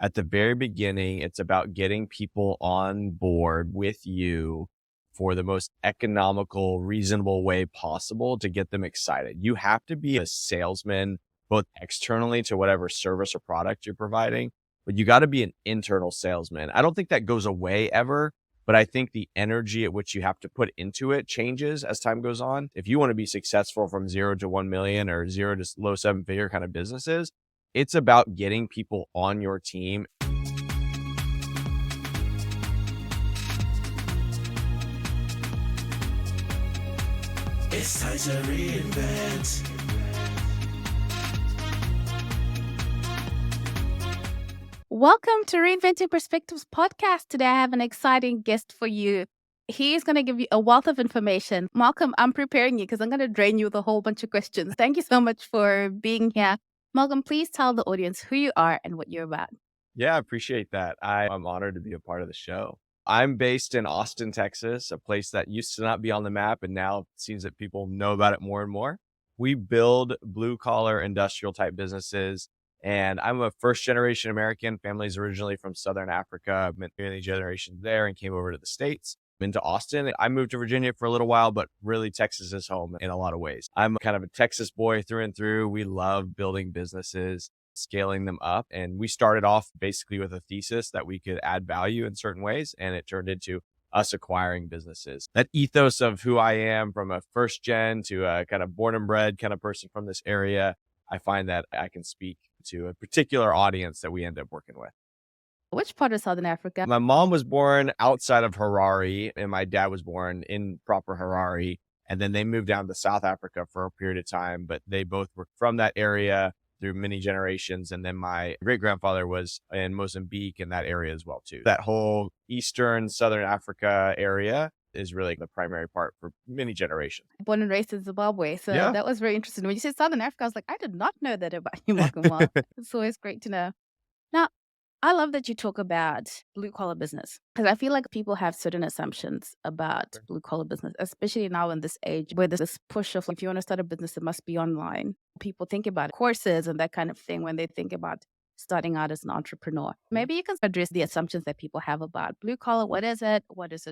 at the very beginning, it's about getting people on board with you for the most economical, reasonable way possible to get them excited. You have to be a salesman, both externally to whatever service or product you're providing, but you got to be an internal salesman. I don't think that goes away ever, but I think the energy at which you have to put into it changes as time goes on. If you want to be successful from 0 to 1 million or 0 to low 7-figure kind of businesses, it's about getting people on your team. It's time to reinvent. Welcome to Reinventing Perspectives podcast. Today I have an exciting guest for you. He is going to give you a wealth of information. Malcolm, I'm preparing you because I'm going to drain you with a whole bunch of questions. Thank you so much for being here. Malcolm, please tell the audience who you are and what you're about. Yeah, I appreciate that. I'm honored to be a part of the show. I'm based in Austin, Texas, a place that used to not be on the map, and now it seems that people know about it more and more. We build blue-collar industrial type businesses, and I'm a first-generation American. Family's originally from Southern Africa. I've been many generations there and came over to the States, into Austin. I moved to Virginia for a little while, but really Texas is home in a lot of ways. I'm kind of a Texas boy through and through. We love building businesses, scaling them up. And we started off basically with a thesis that we could add value in certain ways. And it turned into us acquiring businesses. That ethos of who I am, from a first gen to a kind of born and bred kind of person from this area, I find that I can speak to a particular audience that we end up working with. Which part of Southern Africa? My mom was born outside of Harare and my dad was born in proper Harare. And then they moved down to South Africa for a period of time, but they both were from that area through many generations. And then my great grandfather was in Mozambique in that area as well too. That whole Eastern Southern Africa area is really the primary part for many generations. Born and raised in Zimbabwe. So Yeah. that was very interesting. When you said Southern Africa, I was like, I did not know that about you, Malcolm. Wow. It's always great to know. Now, I love that you talk about blue collar business because I feel like people have certain assumptions about blue collar business, especially now in this age where there's this push of, like, if you want to start a business, it must be online. People think about courses and that kind of thing when they think about starting out as an entrepreneur. Maybe you can address the assumptions that people have about blue collar. What is it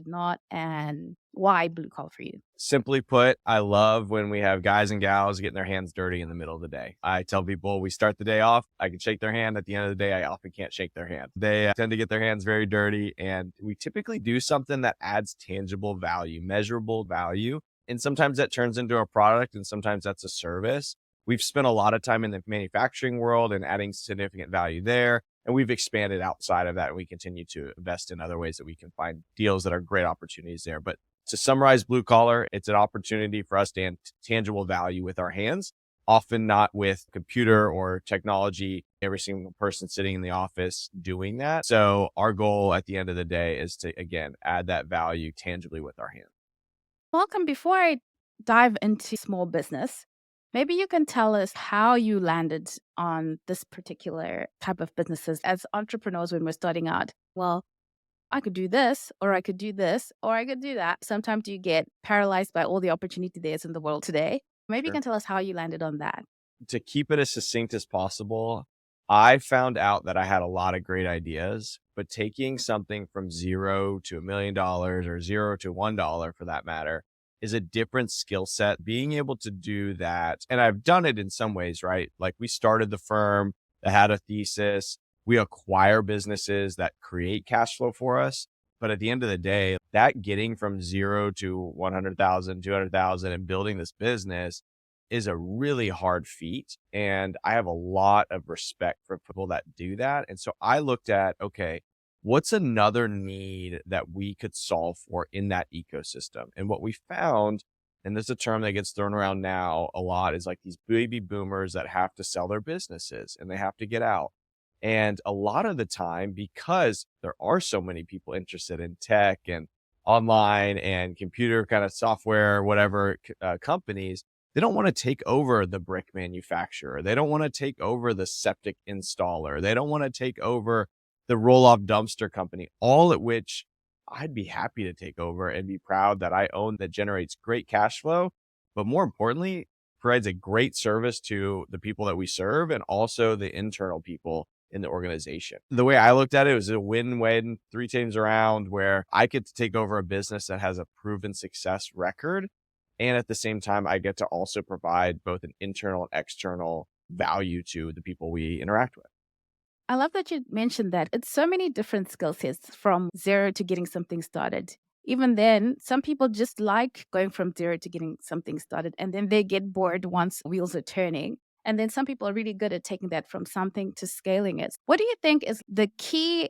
not? And why blue collar for you? Simply put, I love when we have guys and gals getting their hands dirty in the middle of the day. I tell people we start the day off, I can shake their hand. At the end of the day, I often can't shake their hand. They tend to get their hands very dirty, and we typically do something that adds tangible value, measurable value. And sometimes that turns into a product, and sometimes that's a service. We've spent a lot of time in the manufacturing world and adding significant value there. And we've expanded outside of that, and we continue to invest in other ways that we can find deals that are great opportunities there. But to summarize blue collar, it's an opportunity for us to add tangible value with our hands, often not with computer or technology, every single person sitting in the office doing that. So our goal at the end of the day is to, again, add that value tangibly with our hands. Malcolm, before I dive into small business, maybe you can tell us how you landed on this particular type of businesses as entrepreneurs when we're starting out. Well, I could do this, or I could do this, or I could do that. Sometimes you get paralyzed by all the opportunity there is in the world today. Maybe you Sure. can tell us how you landed on that. To keep it as succinct as possible, I found out that I had a lot of great ideas, but taking something from $0 to $1 million or $0 to $1 for that matter is a different skill set. Being able to do that, and I've done it in some ways, right? Like we started the firm that had a thesis. We acquire businesses that create cash flow for us. But at the end of the day, that getting from 0 to 100,000, 200,000 and building this business is a really hard feat. And I have a lot of respect for people that do that. And so I looked at, okay, what's another need that we could solve for in that ecosystem? And what we found, and there's a term that gets thrown around now a lot, is like these baby boomers that have to sell their businesses and they have to get out. And a lot of the time, because there are so many people interested in tech and online and computer kind of software, whatever companies, they don't want to take over the brick manufacturer. They don't want to take over the septic installer. They don't want to take over the roll-off dumpster company, all at which I'd be happy to take over and be proud that I own, that generates great cash flow. But more importantly, provides a great service to the people that we serve and also the internal people in the organization. The way I looked at it was a win-win, three teams around, where I get to take over a business that has a proven success record. And at the same time, I get to also provide both an internal and external value to the people we interact with. I love that you mentioned that. It's so many different skill sets from zero to getting something started. Even then, some people just like going from zero to getting something started, and then they get bored once wheels are turning. And then some people are really good at taking that from something to scaling it. What do you think is the key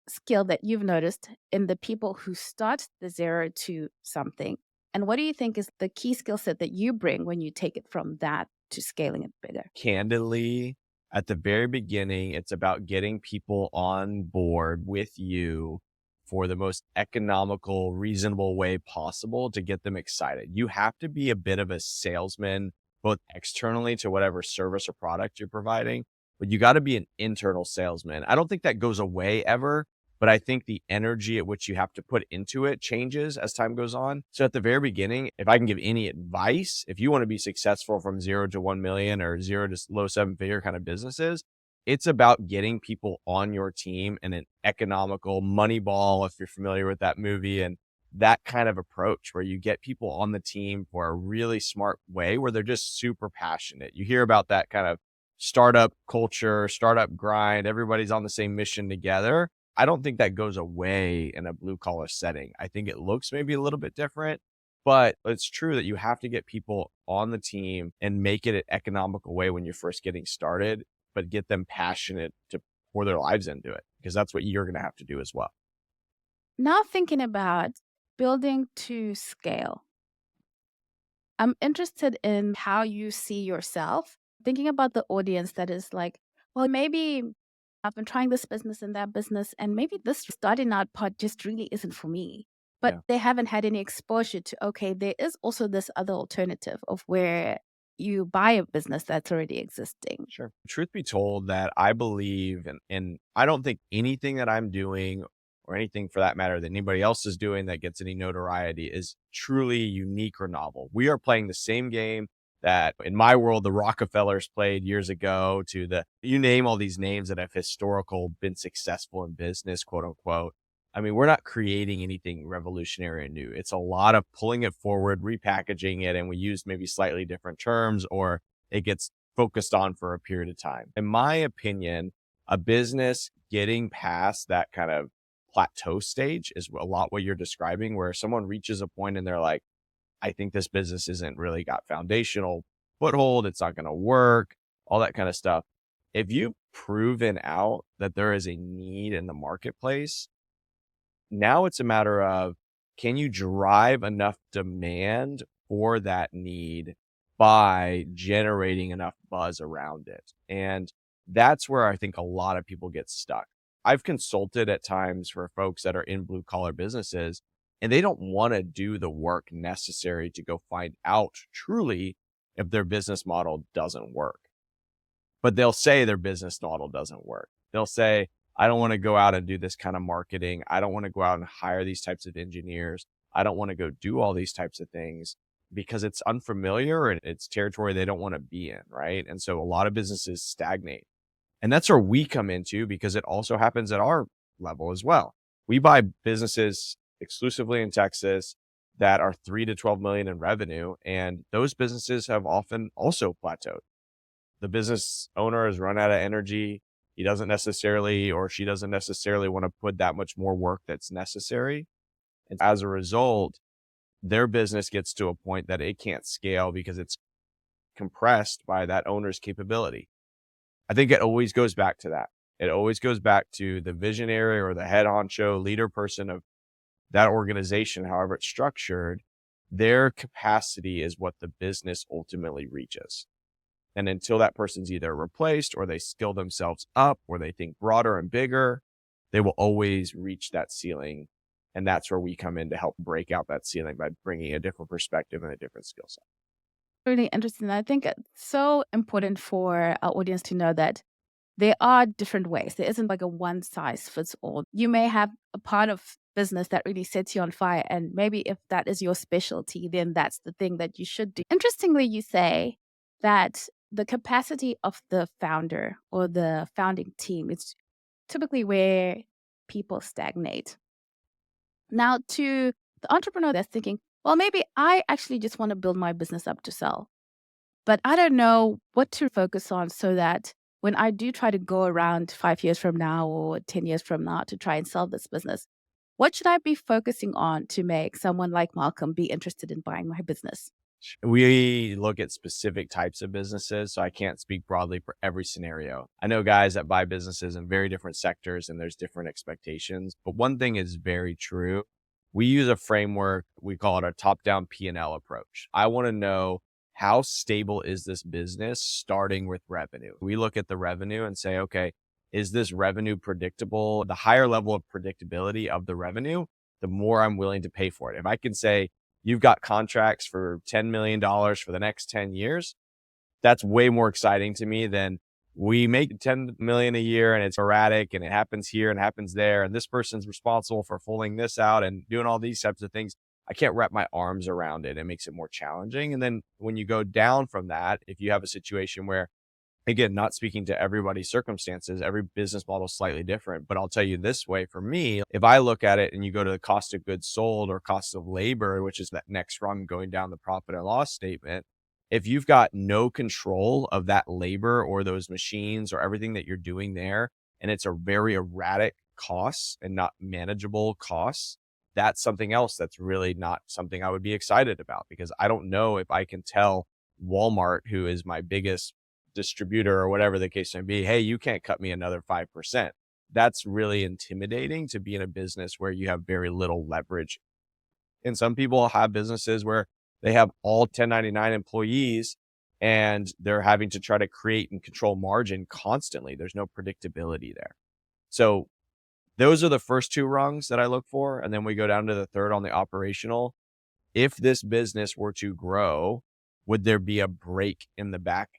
skill that you've noticed in the people who start the zero to something? And what do you think is the key skill set that you bring when you take it from that to scaling it bigger? Candidly, at the very beginning, it's about getting people on board with you for the most economical, reasonable way possible to get them excited. You have to be a bit of a salesman, both externally to whatever service or product you're providing, but you got to be an internal salesman. I don't think that goes away ever, but I think the energy at which you have to put into it changes as time goes on. So at the very beginning, if I can give any advice, if you want to be successful from 0 to 1 million or 0 to low seven figure kind of businesses, it's about getting people on your team in an economical Moneyball, if you're familiar with that movie, and that kind of approach where you get people on the team for a really smart way where they're just super passionate. You hear about that kind of startup culture, startup grind, everybody's on the same mission together. I don't think that goes away in a blue collar setting. I think it looks maybe a little bit different, but it's true that you have to get people on the team and make it an economical way when you're first getting started, but get them passionate to pour their lives into it, because that's what you're going to have to do as well. Now, thinking about building to scale, I'm interested in how you see yourself, thinking about the audience that is like, well, maybe I've been trying this business and that business, and maybe this starting out part just really isn't for me. But Yeah. they haven't had any exposure to, okay, there is also this other alternative of where you buy a business that's already existing. Sure. Truth be told, that I believe, and I don't think anything that I'm doing or anything for that matter that anybody else is doing that gets any notoriety is truly unique or novel. We are playing the same game that in my world, the Rockefellers played years ago, to you name all these names that have historical been successful in business, quote unquote. I mean, we're not creating anything revolutionary and new. It's a lot of pulling it forward, repackaging it, and we use maybe slightly different terms, or it gets focused on for a period of time. In my opinion, a business getting past that kind of plateau stage is a lot what you're describing, where someone reaches a point and they're like, I think this business isn't really got foundational foothold. It's not going to work, all that kind of stuff. If you've proven out that there is a need in the marketplace, now it's a matter of, can you drive enough demand for that need by generating enough buzz around it? And that's where I think a lot of people get stuck. I've consulted at times for folks that are in blue collar businesses, and they don't want to do the work necessary to go find out truly if their business model doesn't work. But they'll say their business model doesn't work. They'll say, I don't want to go out and do this kind of marketing. I don't want to go out and hire these types of engineers. I don't want to go do all these types of things because it's unfamiliar and it's territory they don't want to be in, right? And so a lot of businesses stagnate. And that's where we come into, because it also happens at our level as well. We buy businesses exclusively in Texas that are 3 to 12 million in revenue, and those businesses have often also plateaued. The business owner has run out of energy. He doesn't necessarily, or she doesn't necessarily want to put that much more work that's necessary. And as a result, their business gets to a point that it can't scale because it's compressed by that owner's capability. I think it always goes back to that. It always goes back to the visionary or the head honcho leader person of that organization, however it's structured. Their capacity is what the business ultimately reaches. And until that person's either replaced or they skill themselves up or they think broader and bigger, they will always reach that ceiling. And that's where we come in to help break out that ceiling by bringing a different perspective and a different skill set. Really interesting. I think it's so important for our audience to know that there are different ways. There isn't like a one size fits all. You may have a part of business that really sets you on fire. And maybe if that is your specialty, then that's the thing that you should do. Interestingly, you say that the capacity of the founder or the founding team is typically where people stagnate. Now, to the entrepreneur that's thinking, well, maybe I actually just want to build my business up to sell, but I don't know what to focus on so that when I do try to go around 5 years from now or 10 years from now to try and sell this business, what should I be focusing on to make someone like Malcolm be interested in buying my business? We look at specific types of businesses, so I can't speak broadly for every scenario. I know guys that buy businesses in very different sectors and there's different expectations, but one thing is very true. We use a framework, we call it a top-down P&L approach. I want to know how stable is this business starting with revenue. We look at the revenue and say, okay, is this revenue predictable? The higher level of predictability of the revenue, the more I'm willing to pay for it. If I can say, you've got contracts for $10 million for the next 10 years. That's way more exciting to me than we make 10 million a year and it's erratic and it happens here and happens there. And this person's responsible for pulling this out and doing all these types of things. I can't wrap my arms around it. It makes it more challenging. And then when you go down from that, if you have a situation where, again, not speaking to everybody's circumstances, every business model is slightly different. But I'll tell you this way, for me, if I look at it and you go to the cost of goods sold or cost of labor, which is that next rung going down the profit and loss statement, if you've got no control of that labor or those machines or everything that you're doing there, and it's a very erratic cost and not manageable costs, that's something else that's really not something I would be excited about, because I don't know if I can tell Walmart, who is my biggest distributor or whatever the case may be, hey, you can't cut me another 5%. That's really intimidating to be in a business where you have very little leverage. And some people have businesses where they have all 1099 employees and they're having to try to create and control margin constantly. There's no predictability there. So those are the first two rungs that I look for. And then we go down to the third on the operational. If this business were to grow, would there be a break in the back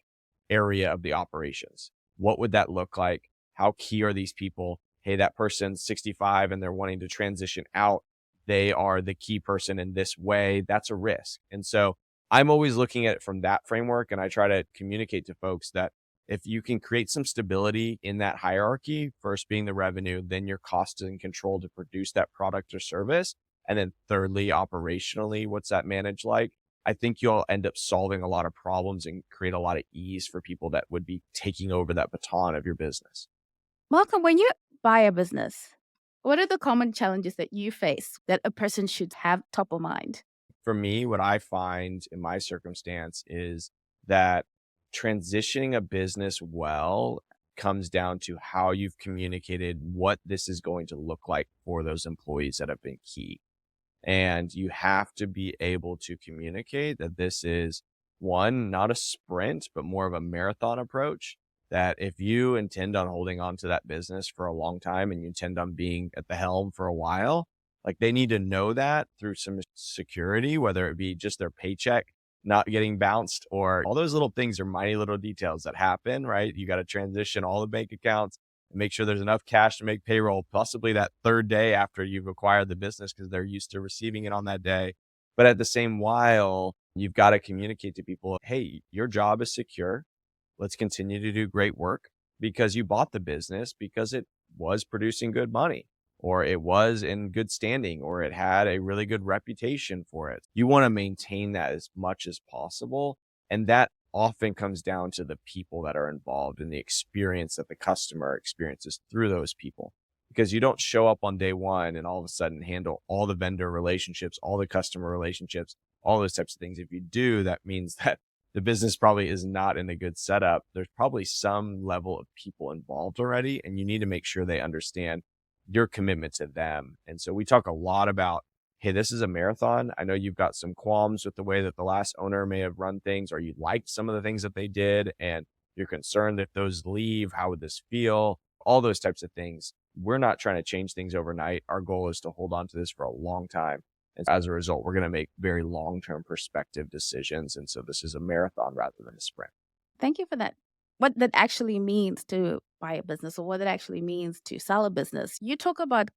area of the operations? What would that look like? How key are these people? Hey, that person's 65 and they're wanting to transition out. They are the key person in this way. That's a risk. And so I'm always looking at it from that framework. And I try to communicate to folks that if you can create some stability in that hierarchy, first being the revenue, then your cost and control to produce that product or service. And then thirdly, operationally, what's that managed like? I think you'll end up solving a lot of problems and create a lot of ease for people that would be taking over that baton of your business. Malcolm, when you buy a business, what are the common challenges that you face that a person should have top of mind? For me, what I find in my circumstance is that transitioning a business well comes down to how you've communicated what this is going to look like for those employees that have been key. And you have to be able to communicate that this is one, not a sprint, but more of a marathon approach. That if you intend on holding on to that business for a long time and you intend on being at the helm for a while, like they need to know that through some security, whether it be just their paycheck not getting bounced or all those little things are mighty little details that happen, right? You got to transition all the bank accounts and make sure there's enough cash to make payroll, possibly that third day after you've acquired the business because they're used to receiving it on that day. But at the same while, you've got to communicate to people, hey, your job is secure. Let's continue to do great work because you bought the business because it was producing good money or it was in good standing or it had a really good reputation for it. You want to maintain that as much as possible. And that often comes down to the people that are involved and the experience that the customer experiences through those people. Because you don't show up on day one and all of a sudden handle all the vendor relationships, all the customer relationships, all those types of things. If you do, that means that the business probably is not in a good setup. There's probably some level of people involved already, and you need to make sure they understand your commitment to them. And so we talk a lot about, hey, this is a marathon. I know you've got some qualms with the way that the last owner may have run things, or you liked some of the things that they did, and you're concerned if those leave, how would this feel? All those types of things. We're not trying to change things overnight. Our goal is to hold on to this for a long time. And as a result, we're going to make very long-term perspective decisions. And so this is a marathon rather than a sprint. Thank you for that. What that actually means to buy a business or what it actually means to sell a business. You talk about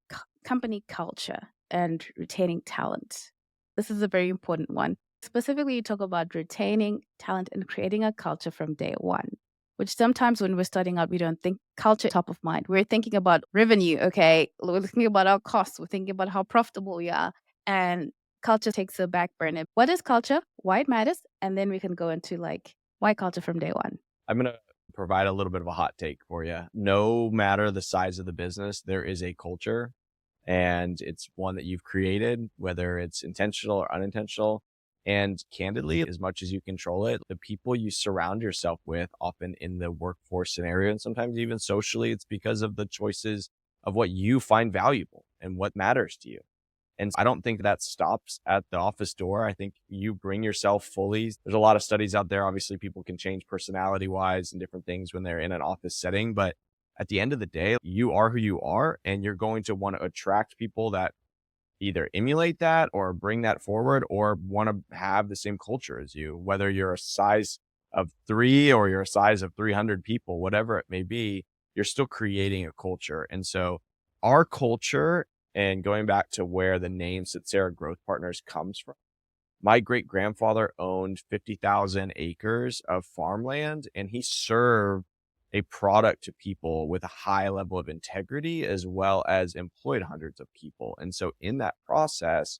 company culture and retaining talent. This is a very important one. Specifically, you talk about retaining talent and creating a culture from day one, which sometimes when we're starting out, we don't think culture top of mind. We're thinking about revenue, okay? We're thinking about our costs. We're thinking about how profitable we are. And culture takes a back burner. What is culture? Why it matters? And then we can go into like, why culture from day one? I'm going to provide a little bit of a hot take for you. No matter the size of the business, there is a culture, and it's one that you've created, whether it's intentional or unintentional. And candidly, as much as you control it, the people you surround yourself with, often in the workforce scenario, and sometimes even socially, it's because of the choices of what you find valuable and what matters to you. And I don't think that stops at the office door. I think you bring yourself fully. There's a lot of studies out there. Obviously, people can change personality wise and different things when they're in an office setting. But at the end of the day, you are who you are, and you're going to want to attract people that either emulate that or bring that forward or want to have the same culture as you, whether you're a size of 3 or you're a size of 300 people, whatever it may be, you're still creating a culture. And so our culture, and going back to where the name TseTserra Growth Partners comes from, my great grandfather owned 50,000 acres of farmland, and he served a product to people with a high level of integrity, as well as employed hundreds of people. And so in that process,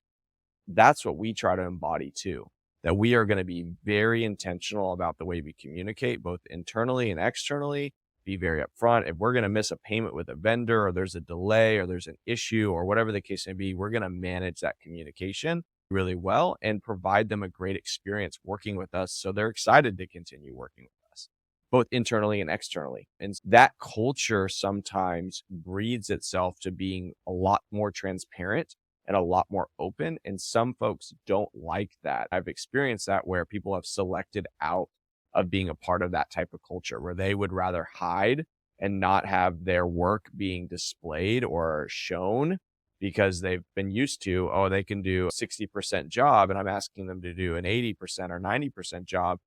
that's what we try to embody too, that we are going to be very intentional about the way we communicate, both internally and externally, be very upfront. If we're going to miss a payment with a vendor, or there's a delay, or there's an issue, or whatever the case may be, we're going to manage that communication really well and provide them a great experience working with us, so they're excited to continue working with us, both internally and externally. And that culture sometimes breeds itself to being a lot more transparent and a lot more open. And some folks don't like that. I've experienced that where people have selected out of being a part of that type of culture, where they would rather hide and not have their work being displayed or shown, because they've been used to, oh, they can do a 60% job and I'm asking them to do an 80% or 90% job.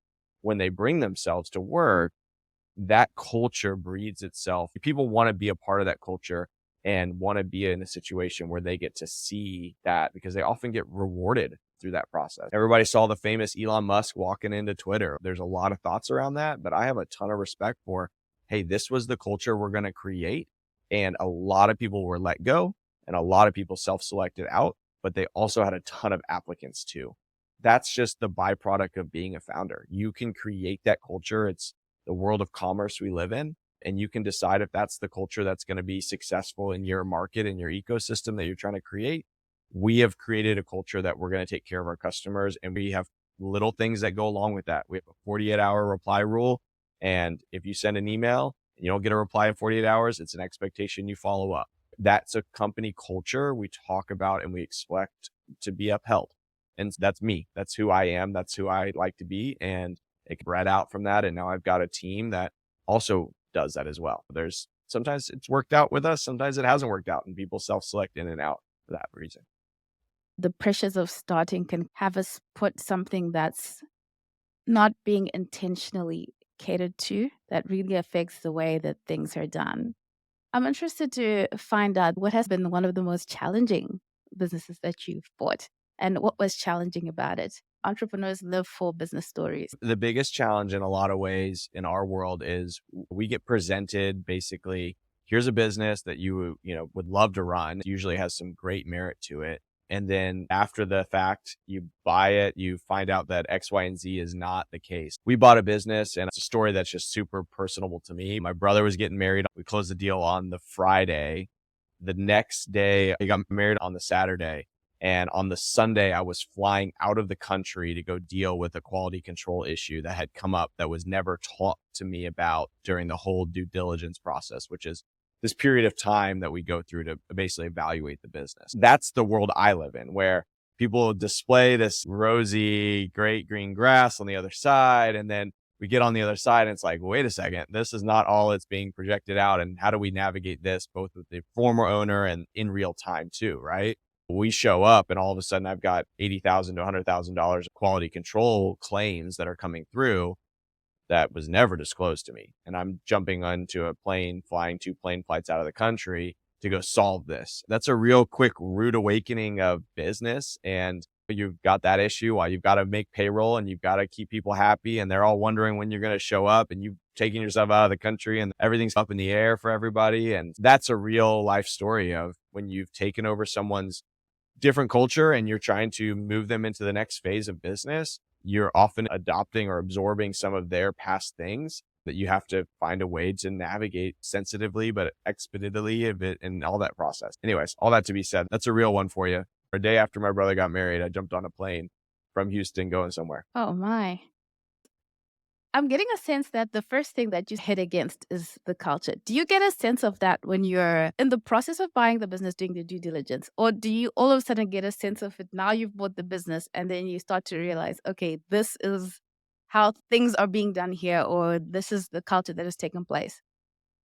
When they bring themselves to work, that culture breeds itself. People want to be a part of that culture and want to be in a situation where they get to see that, because they often get rewarded through that process. Everybody saw the famous Elon Musk walking into Twitter. There's a lot of thoughts around that, but I have a ton of respect for, hey, this was the culture we're going to create. And a lot of people were let go and a lot of people self-selected out, but they also had a ton of applicants too. That's just the byproduct of being a founder. You can create that culture. It's the world of commerce we live in, and you can decide if that's the culture that's going to be successful in your market and your ecosystem that you're trying to create. We have created a culture that we're going to take care of our customers, and we have little things that go along with that. We have a 48-hour reply rule, and if you send an email and you don't get a reply in 48 hours, it's an expectation you follow up. That's a company culture we talk about and we expect to be upheld. And that's me. That's who I am. That's who I like to be. And it bred out from that. And now I've got a team that also does that as well. There's sometimes it's worked out with us, sometimes it hasn't worked out, and people self-select in and out for that reason. The pressures of starting can have us put something that's not being intentionally catered to that really affects the way that things are done. I'm interested to find out what has been one of the most challenging businesses that you've bought and what was challenging about it. Entrepreneurs live for business stories. The biggest challenge in a lot of ways in our world is we get presented basically, here's a business that you would love to run. It usually has some great merit to it. And then after the fact, you buy it, you find out that X, Y, and Z is not the case. We bought a business, and it's a story that's just super personable to me. My brother was getting married. We closed the deal on the Friday. The next day, he got married on the Saturday. And on the Sunday, I was flying out of the country to go deal with a quality control issue that had come up that was never talked to me about during the whole due diligence process, which is this period of time that we go through to basically evaluate the business. That's the world I live in, where people display this rosy, great green grass on the other side. And then we get on the other side and it's like, wait a second, this is not all it's being projected out. And how do we navigate this both with the former owner and in real time too, right? We show up and all of a sudden I've got $80,000 to $100,000 of quality control claims that are coming through that was never disclosed to me. And I'm jumping onto a plane, flying 2 plane flights out of the country to go solve this. That's a real quick rude awakening of business. And You've got that issue while you've got to make payroll and you've got to keep people happy and they're all wondering when you're going to show up and you've taken yourself out of the country and everything's up in the air for everybody. And that's a real life story of when you've taken over someone's different culture and you're trying to move them into the next phase of business. You're often adopting or absorbing some of their past things that you have to find a way to navigate sensitively, but expeditiously a bit in all that process. Anyways, all that to be said, that's a real one for you. A day after my brother got married, I jumped on a plane from Houston going somewhere. Oh my. I'm getting a sense that the first thing that you hit against is the culture. Do you get a sense of that when you're in the process of buying the business, doing the due diligence? Or do you all of a sudden get a sense of it now you've bought the business and then you start to realize, okay, this is how things are being done here, or this is the culture that has taken place?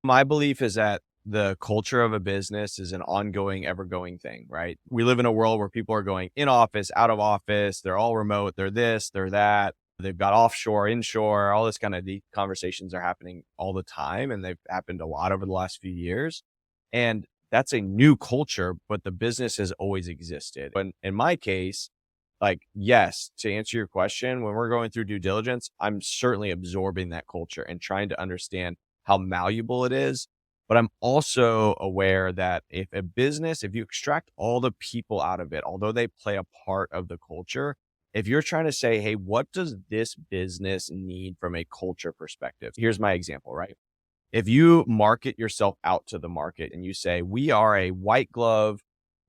My belief is that the culture of a business is an ongoing, ever going thing, right? We live in a world where people are going in office, out of office, they're all remote, they're this, they're that. They've got offshore, inshore, all this kind of deep conversations are happening all the time. And they've happened a lot over the last few years. And that's a new culture, but the business has always existed. And in my case, like, yes, to answer your question, when we're going through due diligence, I'm certainly absorbing that culture and trying to understand how malleable it is. But I'm also aware that if you extract all the people out of it, although they play a part of the culture, if you're trying to say, hey, what does this business need from a culture perspective? Here's my example, right? If you market yourself out to the market and you say, we are a white glove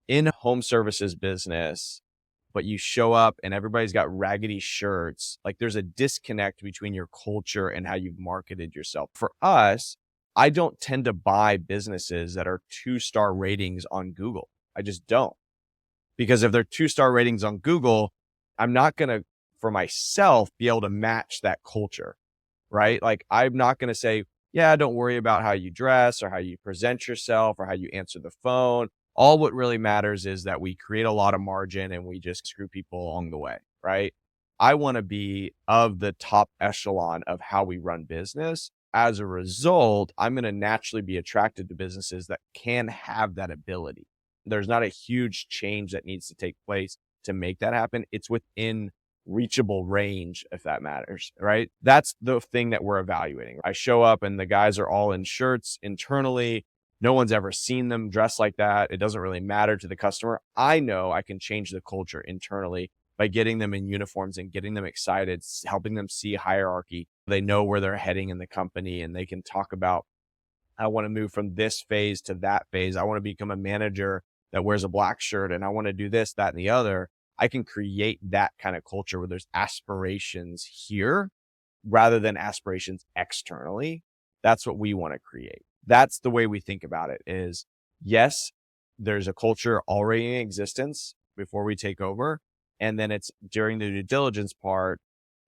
in home services business, but you show up and everybody's got raggedy shirts, like there's a disconnect between your culture and how you've marketed yourself. For us, I don't tend to buy businesses that are 2-star ratings on Google. I just don't. Because if they're 2-star ratings on Google, I'm not going to, for myself, be able to match that culture, right? Like, I'm not going to say, yeah, don't worry about how you dress or how you present yourself or how you answer the phone. All what really matters is that we create a lot of margin and we just screw people along the way, right? I want to be of the top echelon of how we run business. As a result, I'm going to naturally be attracted to businesses that can have that ability. There's not a huge change that needs to take place to make that happen. It's within reachable range, if that matters, right? That's the thing that we're evaluating. I show up and the guys are all in shirts internally. No one's ever seen them dressed like that. It doesn't really matter to the customer. I know I can change the culture internally by getting them in uniforms and getting them excited, helping them see hierarchy. They know where they're heading in the company and they can talk about, I want to move from this phase to that phase. I want to become a manager that wears a black shirt and I want to do this, that, and the other. I can create that kind of culture where there's aspirations here rather than aspirations externally. That's what we want to create. That's the way we think about it is, yes, there's a culture already in existence before we take over. And then it's during the due diligence part,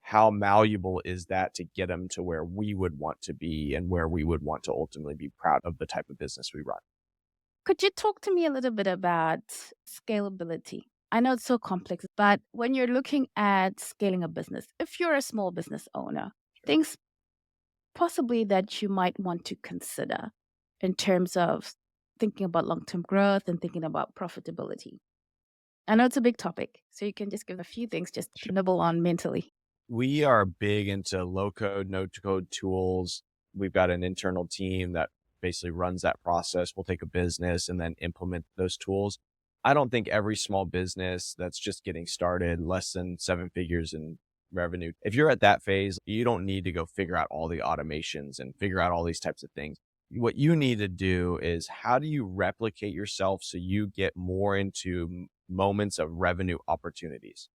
how malleable is that to get them to where we would want to be and where we would want to ultimately be proud of the type of business we run. Could you talk to me a little bit about scalability? I know it's so complex, but when you're looking at scaling a business, if you're a small business owner, things possibly that you might want to consider in terms of thinking about long-term growth and thinking about profitability. I know it's a big topic, so you can just give a few things just to nibble on mentally. We are big into low code, no code tools. We've got an internal team that basically runs that process. We'll take a business and then implement those tools. I don't think every small business that's just getting started, less than 7 figures in revenue, if you're at that phase, you don't need to go figure out all the automations and figure out all these types of things. What you need to do is, how do you replicate yourself so you get more into moments of revenue opportunities?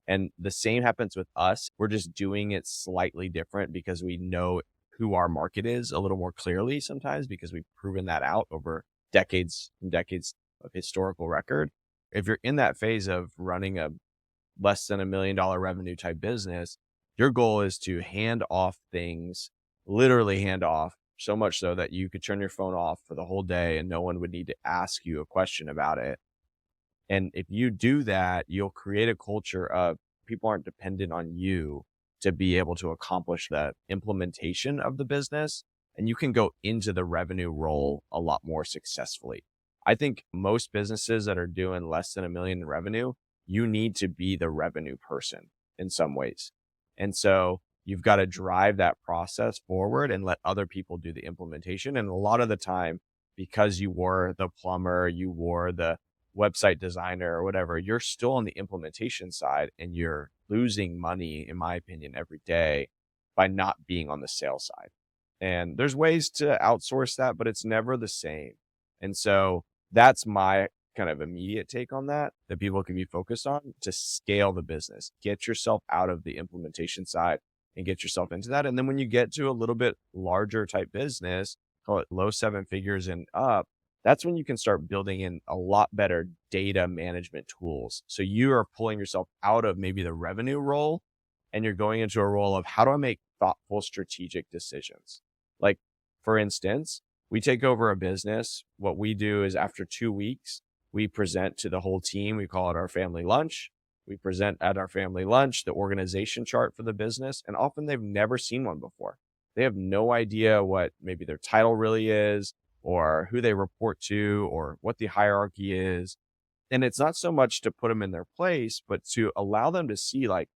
And the same happens with us. We're just doing it slightly different because we know who our market is a little more clearly sometimes because we've proven that out over decades and decades of historical record. If you're in that phase of running a less than $1 million revenue type business, your goal is to hand off things, literally hand off, so much so that you could turn your phone off for the whole day and no one would need to ask you a question about it. And if you do that, you'll create a culture of people aren't dependent on you to be able to accomplish the implementation of the business. And you can go into the revenue role a lot more successfully. I think most businesses that are doing less than $1 million in revenue, you need to be the revenue person in some ways. And so you've got to drive that process forward and let other people do the implementation. And a lot of the time, because you were the plumber, you were the website designer or whatever, you're still on the implementation side and you're losing money, in my opinion, every day by not being on the sales side. And there's ways to outsource that, but it's never the same. And so that's my kind of immediate take on that, that people can be focused on to scale the business. Get yourself out of the implementation side and get yourself into that. And then when you get to a little bit larger type business, call it low seven figures and up, that's when you can start building in a lot better data management tools. So you are pulling yourself out of maybe the revenue role and you're going into a role of how do I make thoughtful strategic decisions? Like, for instance, we take over a business. What we do is after 2 weeks, we present to the whole team. We call it our family lunch. We present at our family lunch the organization chart for the business. And often they've never seen one before. They have no idea what maybe their title really is or who they report to or what the hierarchy is. And it's not so much to put them in their place, but to allow them to see like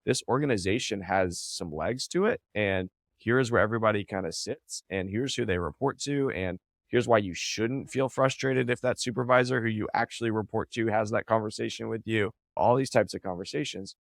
this organization has some legs to it. And here's where everybody kind of sits and here's who they report to. And here's why you shouldn't feel frustrated if that supervisor who you actually report to has that conversation with you, all these types of conversations.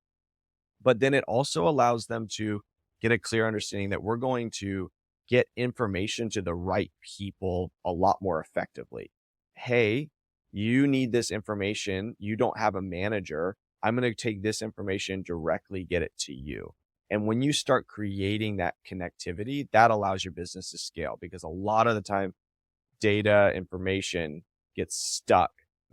But then it also allows them to get a clear understanding that we're going to get information to the right people a lot more effectively. Hey, you need this information. You don't have a manager. I'm going to take this information directly, get it to you. And when you start creating that connectivity, that allows your business to scale because a lot of the time, data information gets stuck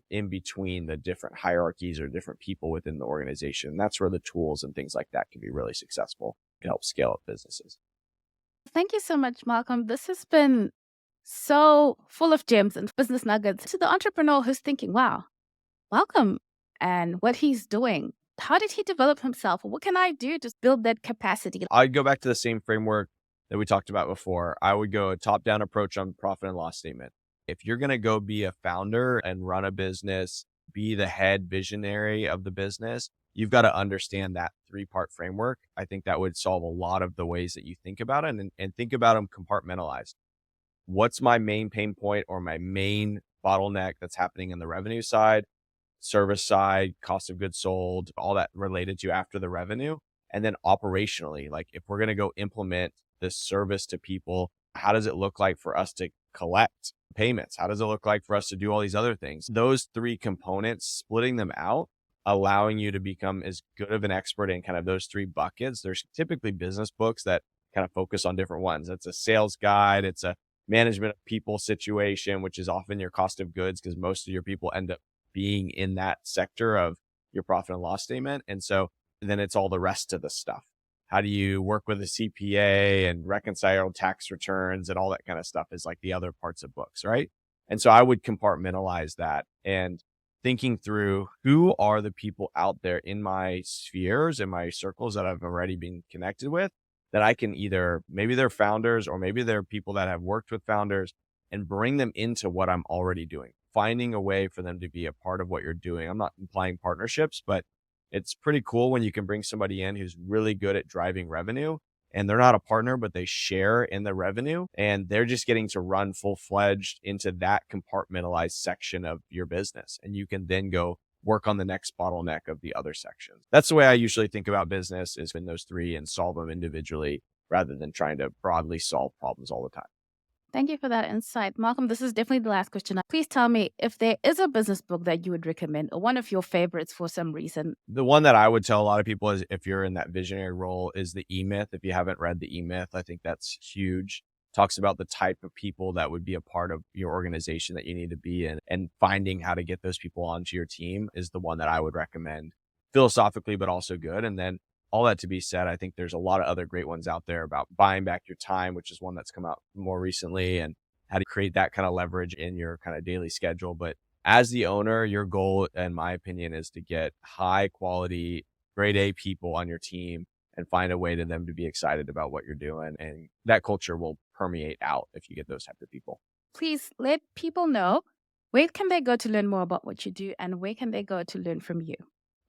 in between the different hierarchies or different people within the organization. And that's where the tools and things like that can be really successful to help scale up businesses. Thank you so much, Malcolm. This has been so full of gems and business nuggets to the entrepreneur who's thinking, wow, Malcolm and what he's doing. How did he develop himself? What can I do to build that capacity? I'd go back to the same framework that we talked about before. I would go a top-down approach on profit and loss statement. If you're going to go be a founder and run a business, be the head visionary of the business, you've got to understand that three-part framework. I think that would solve a lot of the ways that you think about it and think about them compartmentalized. What's my main pain point or my main bottleneck that's happening in the revenue side, service side, cost of goods sold, all that related to after the revenue. And then operationally, like if we're going to go implement this service to people, how does it look like for us to collect payments? How does it look like for us to do all these other things? Those three components, splitting them out, allowing you to become as good of an expert in kind of those three buckets. There's typically business books that kind of focus on different ones. It's a sales guide. It's a management of people situation, which is often your cost of goods because most of your people end up being in that sector of your profit and loss statement. And so then it's all the rest of the stuff. How do you work with a CPA and reconcile tax returns and all that kind of stuff is like the other parts of books, right? And so I would compartmentalize that and thinking through who are the people out there in my spheres, in my circles that I've already been connected with that I can either, maybe they're founders or maybe they're people that have worked with founders and bring them into what I'm already doing, finding a way for them to be a part of what you're doing. I'm not implying partnerships, but it's pretty cool when you can bring somebody in who's really good at driving revenue and they're not a partner, but they share in the revenue and they're just getting to run full fledged into that compartmentalized section of your business. And you can then go work on the next bottleneck of the other sections. That's the way I usually think about business is in those three and solve them individually rather than trying to broadly solve problems all the time. Thank you for that insight. Malcolm, this is definitely the last question. Please tell me if there is a business book that you would recommend or one of your favorites for some reason. The one that I would tell a lot of people is if you're in that visionary role is the E-Myth. If you haven't read the E-Myth, I think that's huge. Talks about the type of people that would be a part of your organization that you need to be in and finding how to get those people onto your team is the one that I would recommend philosophically, but also good. And then all that to be said, I think there's a lot of other great ones out there about buying back your time, which is one that's come out more recently and how to create that kind of leverage in your kind of daily schedule. But as the owner, your goal, in my opinion, is to get high quality, grade A people on your team and find a way to them to be excited about what you're doing. And that culture will permeate out if you get those type of people. Please let people know where can they go to learn more about what you do and where can they go to learn from you?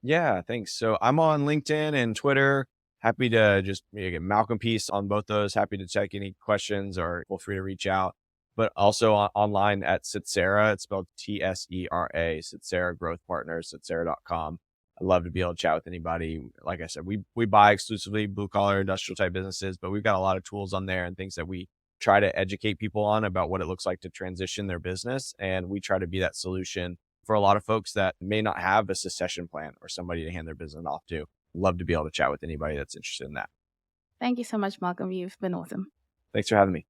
Yeah, thanks. So I'm on LinkedIn and Twitter. Happy to just get Malcolm Piece on both those. Happy to check any questions or feel free to reach out. But also online at TseTserra. It's spelled TSERA, TseTserra Growth Partners, TseTserra.com. I'd love to be able to chat with anybody. Like I said, we buy exclusively blue collar industrial type businesses, but we've got a lot of tools on there and things that we try to educate people on about what it looks like to transition their business. And we try to be that solution for a lot of folks that may not have a succession plan or somebody to hand their business off to. Love to be able to chat with anybody that's interested in that. Thank you so much, Malcolm. You've been awesome. Thanks for having me.